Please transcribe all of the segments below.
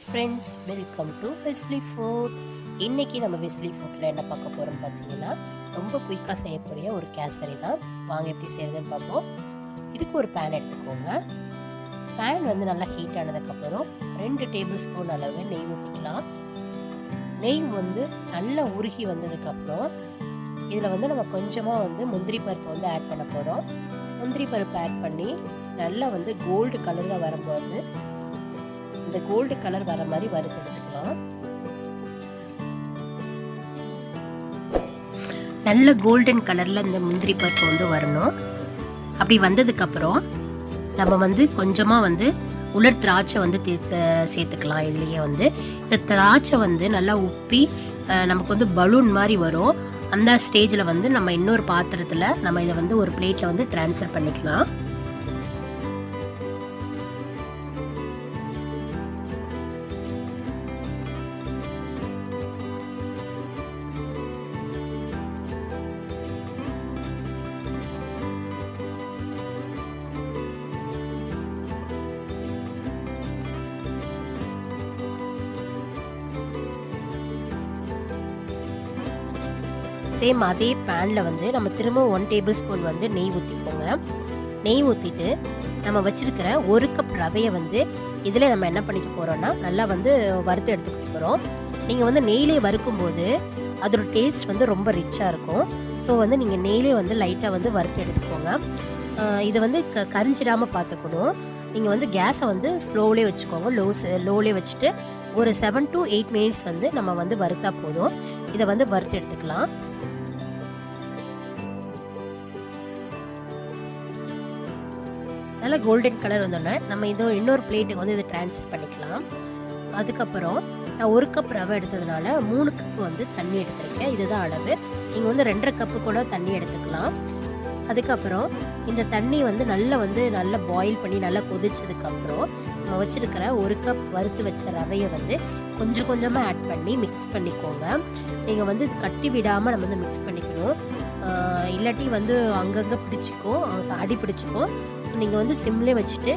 Friends, welcome to Wesley food. இன்றைக்கி நம்ம Wesley ஃபுட்டில் என்ன பார்க்க போகிறோம்னு பார்த்தீங்கன்னா, ரொம்ப குயிக்காக செய்யக்கூடிய ஒரு கேசரி தான். வாங்க எப்படி செய்யறதுன்னு பார்ப்போம். இதுக்கு ஒரு பேன் எடுத்துக்கோங்க. பேன் வந்து நல்லா ஹீட் ஆனதுக்கப்புறம் 2 டேபிள் ஸ்பூன் அளவு நெய் ஊற்றிக்கலாம். நெய் வந்து நல்லா உருகி வந்ததுக்கப்புறம் இதில் வந்து நம்ம கொஞ்சமாக வந்து முந்திரி பருப்பு வந்து ஆட் பண்ண போகிறோம். முந்திரி பருப்பு ஆட் பண்ணி நல்லா வந்து கோல்டு கலரில் வரும்போது இந்த கோல்டு கலர் வர மாதிரி வறுத்து எடுத்துக்கலாம். நல்ல கோல்டன் கலர்ல இந்த முந்திரி பருப்பு வந்து வரணும். அப்படி வந்ததுக்கப்புறம் நம்ம வந்து கொஞ்சமாக வந்து உலர் திராட்சை வந்து சேர்த்துக்கலாம். இதுலேயே வந்து இந்த திராட்சை வந்து நல்லா உப்பி நமக்கு வந்து பலூன் மாதிரி வரும். அந்த ஸ்டேஜில் வந்து நம்ம இன்னொரு பாத்திரத்தில் நம்ம இதை வந்து ஒரு பிளேட்டில் வந்து ட்ரான்ஸ்ஃபர் பண்ணிக்கலாம். சேம் அதே பேனில் வந்து நம்ம திரும்ப 1 டேபிள் ஸ்பூன் வந்து நெய் ஊற்றிக்கோங்க. நெய் ஊற்றிட்டு நம்ம வச்சுருக்கிற 1 கப் ரவையை வந்து இதில் நம்ம என்ன பண்ணிக்க போகிறோன்னா நல்லா வந்து வறுத்து எடுத்துக்க போகிறோம். நீங்கள் வந்து நெய்லே வறுக்கும்போது அதோட டேஸ்ட் வந்து ரொம்ப ரிச்சாக இருக்கும். ஸோ வந்து நீங்கள் நெய்லே வந்து லைட்டாக வந்து வறுத்து எடுத்துக்கோங்க. இதை வந்து கரிஞ்சிடாமல் பார்த்துக்கணும். நீங்கள் வந்து கேஸை வந்து ஸ்லோவிலே வச்சுக்கோங்க. லோவிலே வச்சுட்டு ஒரு 7 to 8 மினிட்ஸ் வந்து நம்ம வந்து வறுத்தா போதும். இதை வந்து வறுத்து எடுத்துக்கலாம். நல்லா கோல்டன் கலர் வந்தோடனே நம்ம இன்னொரு பிளேட்டுக்கு வந்து இதை ட்ரான்ஸ்ஃபர் பண்ணிக்கலாம். அதுக்கப்புறம் நான் 1 கப் ரவை எடுத்ததுனால 3 கப் வந்து தண்ணி எடுத்திருக்கேன். இதுதான் அளவு. நீங்கள் வந்து 2.5 கப்பு கூட தண்ணி எடுத்துக்கலாம். அதுக்கப்புறம் இந்த தண்ணி வந்து நல்லா பாயில் பண்ணி நல்லா கொதிச்சதுக்கப்புறம் நம்ம வச்சுருக்கிற 1 கப் வறுத்து வச்ச ரவையை வந்து கொஞ்சம் கொஞ்சமாக ஆட் பண்ணி மிக்ஸ் பண்ணிக்கோங்க. நீங்கள் வந்து கட்டி விடாமல் நம்ம வந்து மிக்ஸ் பண்ணிக்கணும். இல்லாட்டி வந்து அங்கங்கே பிடிச்சிக்கும், அடி பிடிச்சிக்கும். நீங்கள் வந்து சிம்லே வச்சுட்டு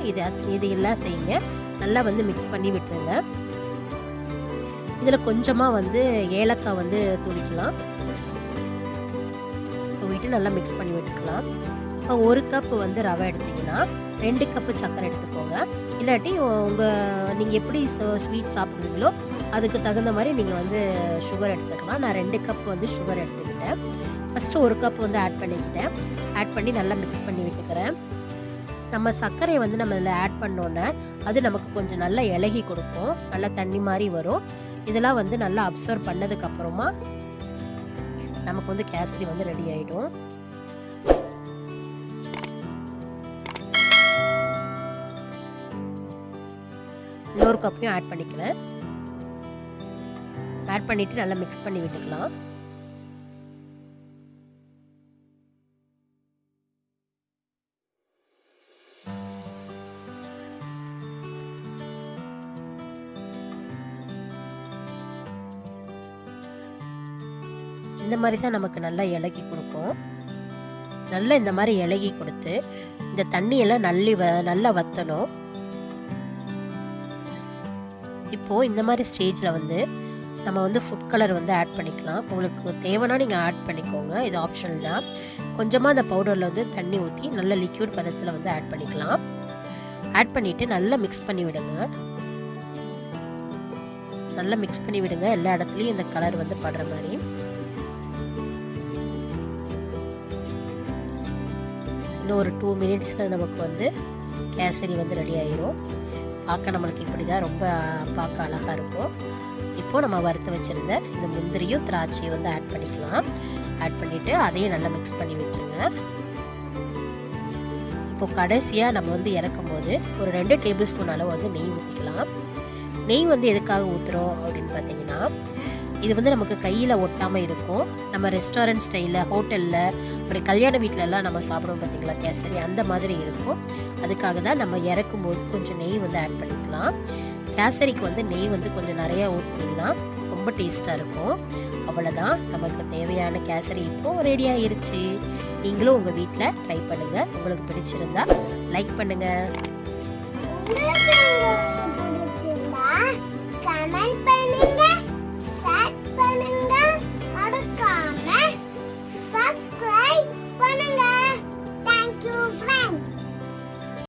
இது எல்லாம் செய்யுங்க. நல்லா வந்து மிக்ஸ் பண்ணி விட்டுருங்க. இதில் கொஞ்சமாக வந்து ஏலக்காய் வந்து தூவிக்கலாம். தூவிட்டு நல்லா மிக்ஸ் பண்ணி விட்டுக்கலாம். இப்போ 1 கப் வந்து ரவை எடுத்திங்கன்னா 2 கப்பு சர்க்கரை எடுத்துக்கோங்க. இல்லாட்டி நீங்கள் எப்படி ஸ்வீட் சாப்பிடுவீங்களோ அதுக்கு தகுந்த மாதிரி நீங்கள் வந்து சுகர் எடுத்துக்கலாம். நான் 2 கப் வந்து சுகர் எடுத்துக்கிட்டேன். ஃபஸ்ட்டு 1 கப் வந்து ஆட் பண்ணிக்கிட்டேன். ஆட் பண்ணி நல்லா மிக்ஸ் பண்ணி விட்டுக்கிறேன். நம்ம சர்க்கரையை வந்து நம்ம இதில் ஆட் பண்ணோன்னே அது நமக்கு கொஞ்சம் நல்லா இலகி கொடுக்கும். நல்லா தண்ணி மாதிரி வரும். இதெல்லாம் வந்து நல்லா அப்சர்வ் பண்ணதுக்கப்புறமா நமக்கு வந்து கேசரி வந்து ரெடி ஆகிடும். இன்னொரு கப்பையும் ஆட் பண்ணிக்கிறேன். ஆட் பண்ணிவிட்டு நல்லா மிக்ஸ் பண்ணி விட்டுக்கலாம். இந்த மாதிரி தான் நமக்கு நல்லா இலகி கொடுக்கும். நல்லா இந்த மாதிரி இலகி கொடுத்து இந்த தண்ணியெல்லாம் நல்லா வற்றணும். இப்போது இந்த மாதிரி ஸ்டேஜில் வந்து நம்ம வந்து ஃபுட் கலர் வந்து ஆட் பண்ணிக்கலாம். உங்களுக்கு தேவைன்னா நீங்கள் ஆட் பண்ணிக்கோங்க. இது ஆப்ஷனல் தான். கொஞ்சமாக அந்த பவுடரில் வந்து தண்ணி ஊற்றி நல்ல லிக்யூட் பதத்தில் வந்து ஆட் பண்ணிக்கலாம். ஆட் பண்ணிவிட்டு நல்லா மிக்ஸ் பண்ணி விடுங்க. நல்லா மிக்ஸ் பண்ணி விடுங்க. எல்லா இடத்துலையும் இந்த கலர் வந்து படுற மாதிரி. இன்னும் ஒரு 2 மினிட்ஸில் நமக்கு வந்து கேசரி வந்து ரெடி ஆயிரும். பார்க்க நம்மளுக்கு இப்படி தான் ரொம்ப பார்க்க அழகாக இருக்கும். இப்போது நம்ம வறுத்து வச்சுருந்த இந்த முந்திரியும் திராட்சையும் வந்து ஆட் பண்ணிக்கலாம். ஆட் பண்ணிவிட்டு அதையும் நல்லா மிக்ஸ் பண்ணி விட்டுருங்க. இப்போது கடைசியாக நம்ம வந்து இறக்கும் போது ஒரு 2 டேபிள் ஸ்பூன் அளவு வந்து நெய் ஊற்றிக்கலாம். நெய் வந்து எதுக்காக ஊற்றுறோம் அப்படின்னு பார்த்தீங்கன்னா, இது வந்து நமக்கு கையில் ஒட்டாமல் இருக்கும். நம்ம ரெஸ்டாரண்ட் ஸ்டைலில், ஹோட்டலில், அப்புறம் கல்யாண வீட்டிலலாம் நம்ம சாப்பிடுவோம் பார்த்தீங்களா கேசரி, அந்த மாதிரி இருக்கும். அதுக்காக தான் நம்ம இறக்கும் போது கொஞ்சம் நெய் வந்து ஆட் பண்ணிக்கலாம். கேசரிக்கு வந்து நெய் வந்து கொஞ்சம் நிறையா ஊற்றினீங்கன்னா ரொம்ப டேஸ்ட்டாக இருக்கும். அவ்வளோதான், நமக்கு தேவையான கேசரி இப்போது ரெடி ஆகிருச்சு. நீங்களும் உங்கள் வீட்டில் ட்ரை பண்ணுங்கள். உங்களுக்கு பிடிச்சிருந்தா லைக் பண்ணுங்கள். கமெண்ட்